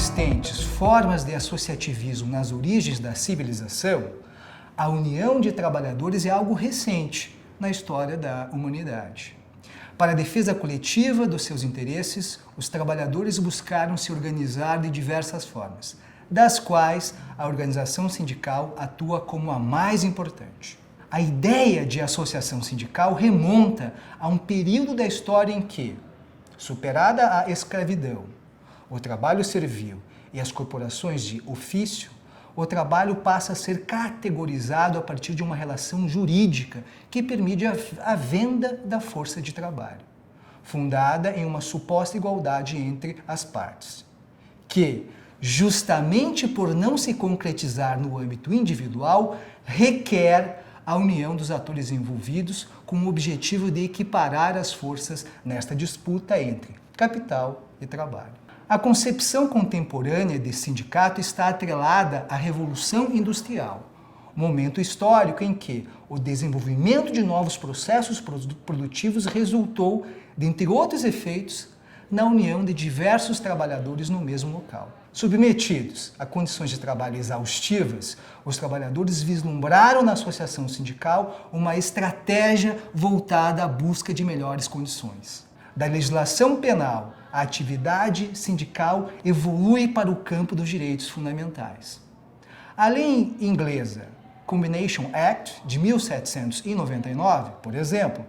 existentes formas de associativismo nas origens da civilização, a união de trabalhadores é algo recente na história da humanidade. Para a defesa coletiva dos seus interesses, os trabalhadores buscaram se organizar de diversas formas, das quais a organização sindical atua como a mais importante. A ideia de associação sindical remonta a um período da história em que, superada a escravidão, o trabalho servil e as corporações de ofício, o trabalho passa a ser categorizado a partir de uma relação jurídica que permite a venda da força de trabalho, fundada em uma suposta igualdade entre as partes, que, justamente por não se concretizar no âmbito individual, requer a união dos atores envolvidos com o objetivo de equiparar as forças nesta disputa entre capital e trabalho. A concepção contemporânea de sindicato está atrelada à Revolução Industrial, momento histórico em que o desenvolvimento de novos processos produtivos resultou, dentre outros efeitos, na união de diversos trabalhadores no mesmo local. Submetidos a condições de trabalho exaustivas, os trabalhadores vislumbraram na associação sindical uma estratégia voltada à busca de melhores condições. Da legislação penal, a atividade sindical evolui para o campo dos direitos fundamentais. A lei inglesa Combination Act, de 1799, por exemplo,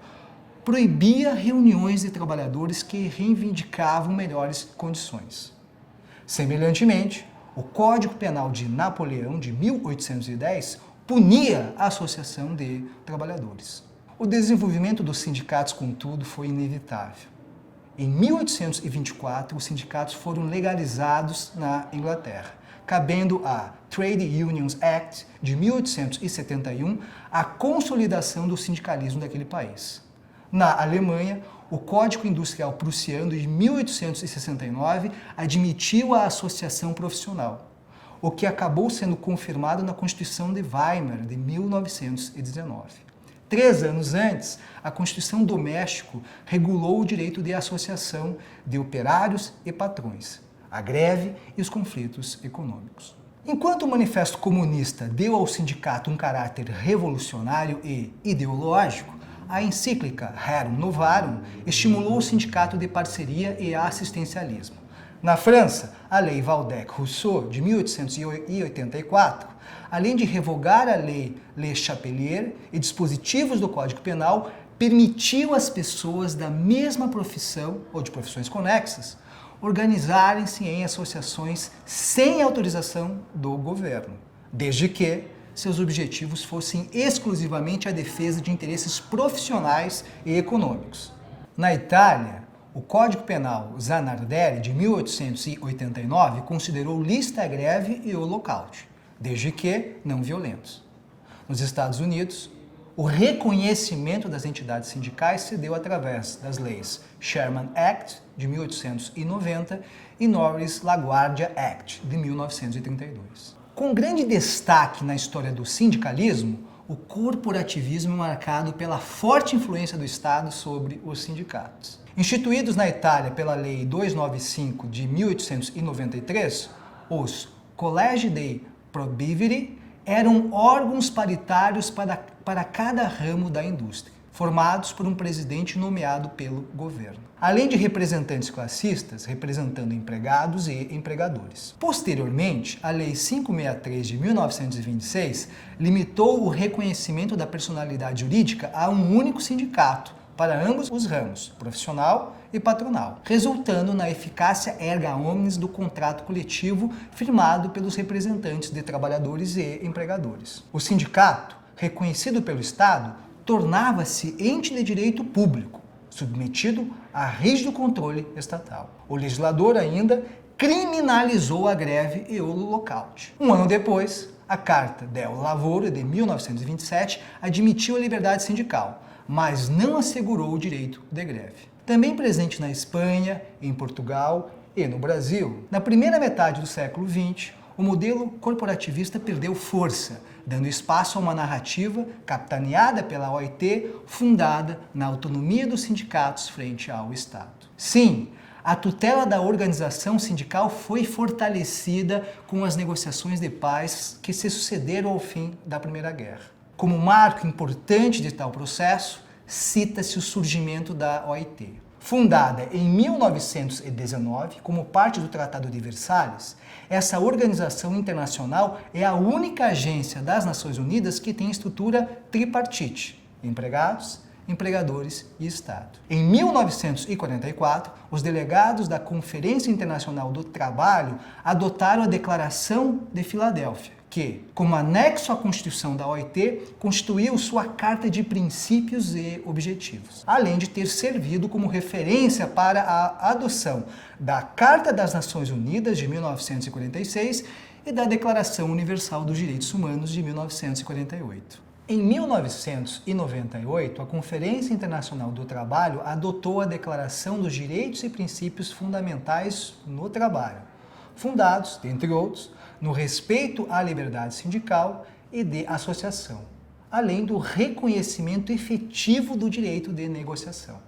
proibia reuniões de trabalhadores que reivindicavam melhores condições. Semelhantemente, o Código Penal de Napoleão, de 1810, punia a associação de trabalhadores. O desenvolvimento dos sindicatos, contudo, foi inevitável. Em 1824, os sindicatos foram legalizados na Inglaterra, cabendo à Trade Unions Act de 1871 a consolidação do sindicalismo daquele país. Na Alemanha, o Código Industrial Prussiano de 1869 admitiu a associação profissional, o que acabou sendo confirmado na Constituição de Weimar de 1919. 3 anos antes, a Constituição do México regulou o direito de associação de operários e patrões, a greve e os conflitos econômicos. Enquanto o Manifesto Comunista deu ao sindicato um caráter revolucionário e ideológico, a encíclica Rerum Novarum estimulou o sindicato de parceria e assistencialismo. Na França, a Lei Waldeck-Rousseau, de 1884, além de revogar a Lei Le Chapelier e dispositivos do Código Penal, permitiu às pessoas da mesma profissão ou de profissões conexas organizarem-se em associações sem autorização do governo, desde que seus objetivos fossem exclusivamente a defesa de interesses profissionais e econômicos. Na Itália, o Código Penal Zanardelli, de 1889, considerou lícita a greve e o lockout, desde que não violentos. Nos Estados Unidos, o reconhecimento das entidades sindicais se deu através das leis Sherman Act, de 1890, e Norris-LaGuardia Act, de 1932. Com grande destaque na história do sindicalismo, o corporativismo é marcado pela forte influência do Estado sobre os sindicatos. Instituídos na Itália pela Lei 295 de 1893, os Collegi dei Probiviri eram órgãos paritários para cada ramo da indústria, formados por um presidente nomeado pelo governo, além de representantes classistas representando empregados e empregadores. Posteriormente, a Lei 563 de 1926 limitou o reconhecimento da personalidade jurídica a um único sindicato, para ambos os ramos, profissional e patronal, resultando na eficácia erga omnes do contrato coletivo firmado pelos representantes de trabalhadores e empregadores. O sindicato, reconhecido pelo Estado, tornava-se ente de direito público, submetido a rígido controle estatal. O legislador ainda criminalizou a greve e o lockout. Um ano depois, a Carta del Lavoro, de 1927, admitiu a liberdade sindical, mas não assegurou o direito de greve. Também presente na Espanha, em Portugal e no Brasil, na primeira metade do século XX, o modelo corporativista perdeu força, dando espaço a uma narrativa capitaneada pela OIT, fundada na autonomia dos sindicatos frente ao Estado. Sim, A tutela da organização sindical foi fortalecida com as negociações de paz que se sucederam ao fim da Primeira Guerra. Como marco importante de tal processo, cita-se o surgimento da OIT. Fundada em 1919 como parte do Tratado de Versalhes, essa organização internacional é a única agência das Nações Unidas que tem estrutura tripartite: empregados, empregadores e Estado. Em 1944, os delegados da Conferência Internacional do Trabalho adotaram a Declaração de Filadélfia, que, como anexo à Constituição da OIT, constituiu sua Carta de Princípios e Objetivos, além de ter servido como referência para a adoção da Carta das Nações Unidas de 1946 e da Declaração Universal dos Direitos Humanos de 1948. Em 1998, a Conferência Internacional do Trabalho adotou a Declaração dos Direitos e Princípios Fundamentais no Trabalho, fundados, entre outros, no respeito à liberdade sindical e de associação, além do reconhecimento efetivo do direito de negociação.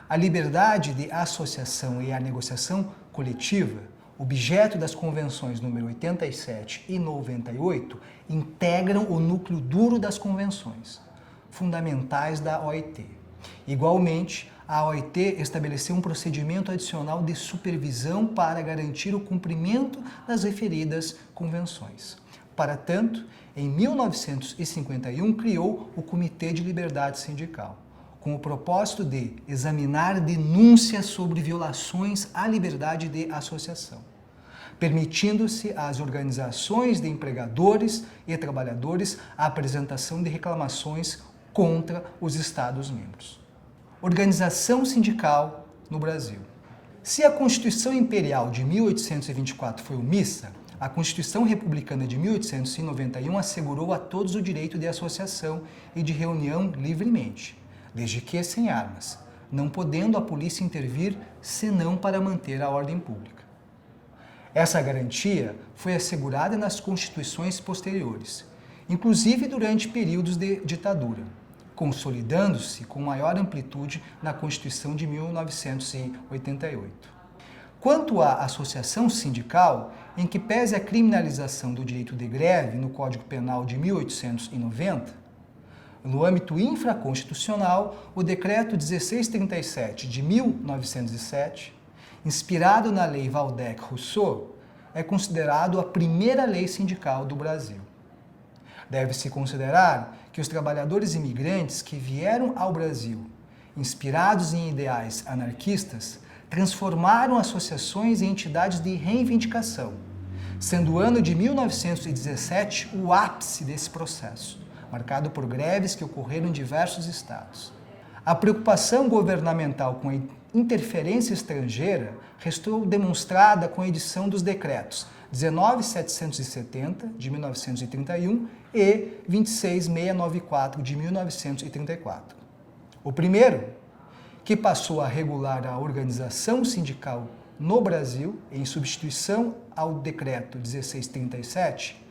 A liberdade de associação e a negociação coletiva, objeto das convenções número 87 e 98, integram o núcleo duro das convenções fundamentais da OIT. Igualmente, a OIT estabeleceu um procedimento adicional de supervisão para garantir o cumprimento das referidas convenções. Para tanto, em 1951 criou o Comitê de Liberdade Sindical, com o propósito de examinar denúncias sobre violações à liberdade de associação, permitindo-se às organizações de empregadores e trabalhadores a apresentação de reclamações contra os Estados-membros. Organização sindical no Brasil. Se a Constituição Imperial de 1824 foi omissa, a Constituição Republicana de 1891 assegurou a todos o direito de associação e de reunião livremente, desde que sem armas, não podendo a polícia intervir senão para manter a ordem pública. Essa garantia foi assegurada nas constituições posteriores, inclusive durante períodos de ditadura, consolidando-se com maior amplitude na Constituição de 1988. Quanto à associação sindical, em que pese a criminalização do direito de greve no Código Penal de 1890, no âmbito infraconstitucional, o Decreto 1637 de 1907, inspirado na Lei Waldeck-Rousseau, é considerado a primeira lei sindical do Brasil. Deve-se considerar que os trabalhadores imigrantes que vieram ao Brasil, inspirados em ideais anarquistas, transformaram associações em entidades de reivindicação, sendo o ano de 1917 o ápice desse processo, marcado por greves que ocorreram em diversos estados. A preocupação governamental com a interferência estrangeira restou demonstrada com a edição dos decretos 19.770, de 1931, e 26.694, de 1934. O primeiro, que passou a regular a organização sindical no Brasil, em substituição ao Decreto 1637,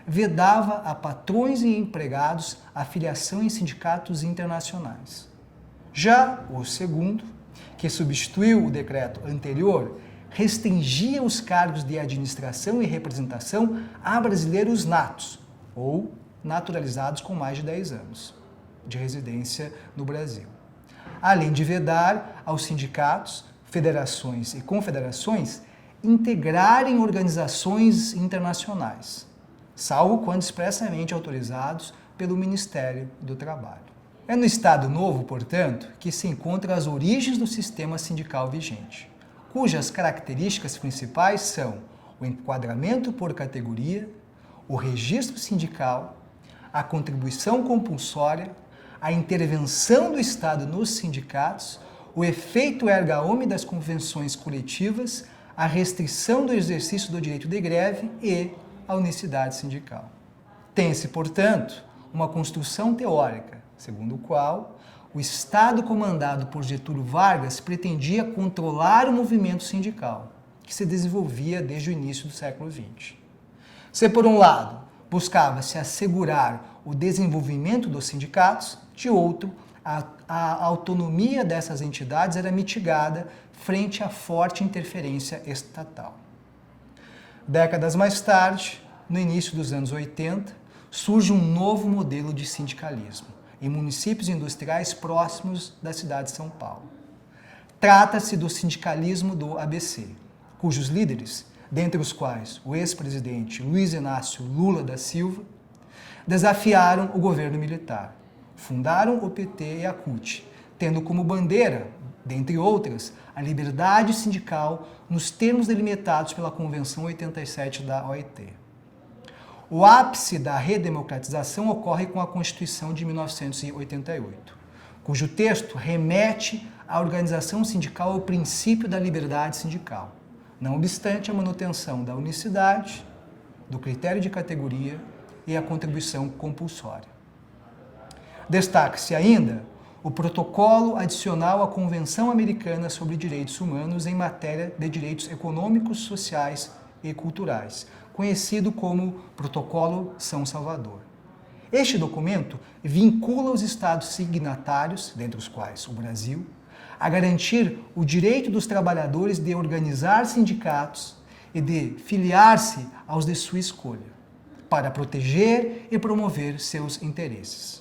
vedava a patrões e empregados a filiação em sindicatos internacionais. Já o segundo, que substituiu o decreto anterior, restringia os cargos de administração e representação a brasileiros natos ou naturalizados com mais de 10 anos de residência no Brasil, além de vedar aos sindicatos, federações e confederações integrarem organizações internacionais, salvo quando expressamente autorizados pelo Ministério do Trabalho. É no Estado Novo, portanto, que se encontram as origens do sistema sindical vigente, cujas características principais são o enquadramento por categoria, o registro sindical, a contribuição compulsória, a intervenção do Estado nos sindicatos, o efeito erga omnes das convenções coletivas, a restrição do exercício do direito de greve e a unicidade sindical. Tem-se, portanto, uma construção teórica, segundo o qual o Estado comandado por Getúlio Vargas pretendia controlar o movimento sindical, que se desenvolvia desde o início do século XX. Se, por um lado, buscava-se assegurar o desenvolvimento dos sindicatos, de outro, a autonomia dessas entidades era mitigada frente à forte interferência estatal. Décadas mais tarde, no início dos anos 80, surge um novo modelo de sindicalismo em municípios industriais próximos da cidade de São Paulo. Trata-se do sindicalismo do ABC, cujos líderes, dentre os quais o ex-presidente Luiz Inácio Lula da Silva, desafiaram o governo militar. Fundaram o PT e a CUT, tendo como bandeira, dentre outras, a liberdade sindical nos termos delimitados pela Convenção 87 da OIT. O ápice da redemocratização ocorre com a Constituição de 1988, cujo texto remete à organização sindical ao princípio da liberdade sindical, não obstante a manutenção da unicidade, do critério de categoria e a contribuição compulsória. Destaca-se ainda o protocolo adicional à Convenção Americana sobre Direitos Humanos em matéria de direitos econômicos, sociais e culturais, conhecido como Protocolo São Salvador. Este documento vincula os Estados signatários, dentre os quais o Brasil, a garantir o direito dos trabalhadores de organizar sindicatos e de filiar-se aos de sua escolha, para proteger e promover seus interesses.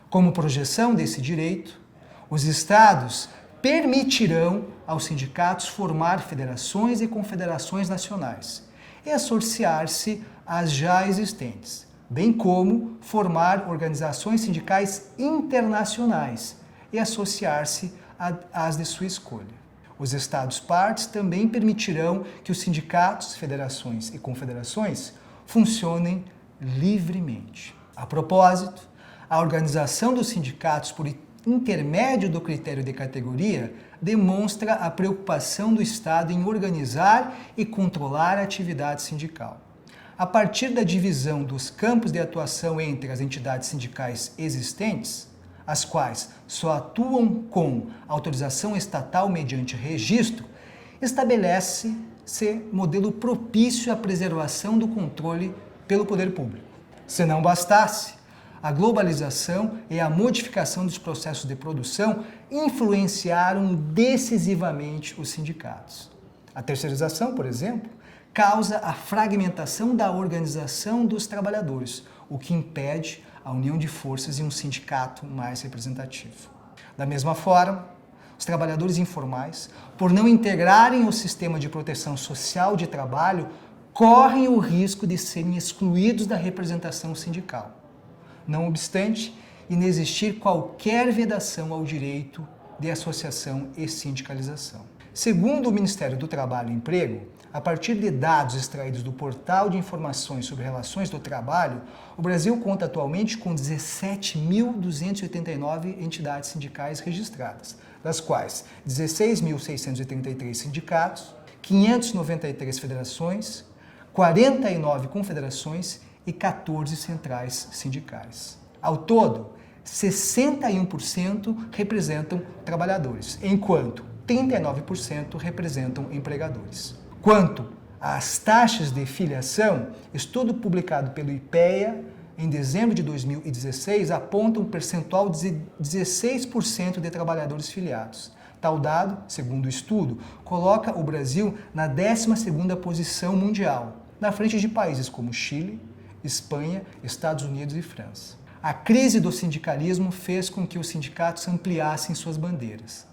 Como projeção desse direito, os Estados permitirão aos sindicatos formar federações e confederações nacionais e associar-se às já existentes, bem como formar organizações sindicais internacionais e associar-se às de sua escolha. Os Estados-partes também permitirão que os sindicatos, federações e confederações funcionem livremente. A propósito, a organização dos sindicatos por intermédio do critério de categoria demonstra a preocupação do Estado em organizar e controlar a atividade sindical. A partir da divisão dos campos de atuação entre as entidades sindicais existentes, as quais só atuam com autorização estatal mediante registro, estabelece-se modelo propício à preservação do controle pelo poder público. Se não bastasse, a globalização e a modificação dos processos de produção influenciaram decisivamente os sindicatos. A terceirização, por exemplo, causa a fragmentação da organização dos trabalhadores, o que impede a união de forças em um sindicato mais representativo. Da mesma forma, os trabalhadores informais, por não integrarem o sistema de proteção social de trabalho, correm o risco de serem excluídos da representação sindical. Não obstante, inexistir qualquer vedação ao direito de associação e sindicalização. Segundo o Ministério do Trabalho e Emprego, a partir de dados extraídos do Portal de Informações sobre Relações do Trabalho, o Brasil conta atualmente com 17.289 entidades sindicais registradas, das quais 16.633 sindicatos, 593 federações, 49 confederações e 14 centrais sindicais. Ao todo, 61% representam trabalhadores, enquanto 39% representam empregadores. Quanto às taxas de filiação, estudo publicado pelo IPEA em dezembro de 2016 aponta um percentual de 16% de trabalhadores filiados. Tal dado, segundo o estudo, coloca o Brasil na 12ª posição mundial, na frente de países como Chile, Espanha, Estados Unidos e França. A crise do sindicalismo fez com que os sindicatos ampliassem suas bandeiras.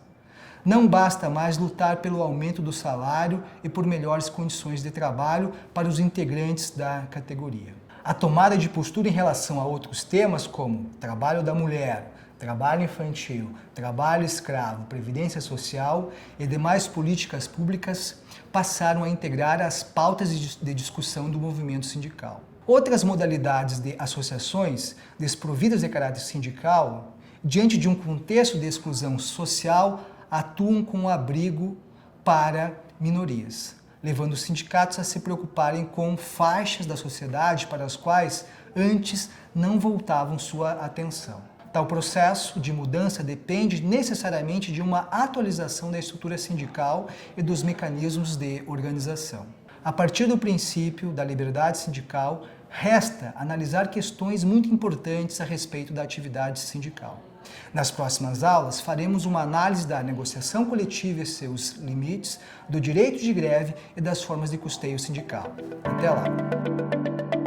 Não basta mais lutar pelo aumento do salário e por melhores condições de trabalho para os integrantes da categoria. A tomada de postura em relação a outros temas como trabalho da mulher, trabalho infantil, trabalho escravo, previdência social e demais políticas públicas passaram a integrar as pautas de discussão do movimento sindical. Outras modalidades de associações desprovidas de caráter sindical, diante de um contexto de exclusão social, atuam com abrigo para minorias, levando os sindicatos a se preocuparem com faixas da sociedade para as quais antes não voltavam sua atenção. Tal processo de mudança depende necessariamente de uma atualização da estrutura sindical e dos mecanismos de organização. A partir do princípio da liberdade sindical, resta analisar questões muito importantes a respeito da atividade sindical. Nas próximas aulas, faremos uma análise da negociação coletiva e seus limites, do direito de greve e das formas de custeio sindical. Até lá!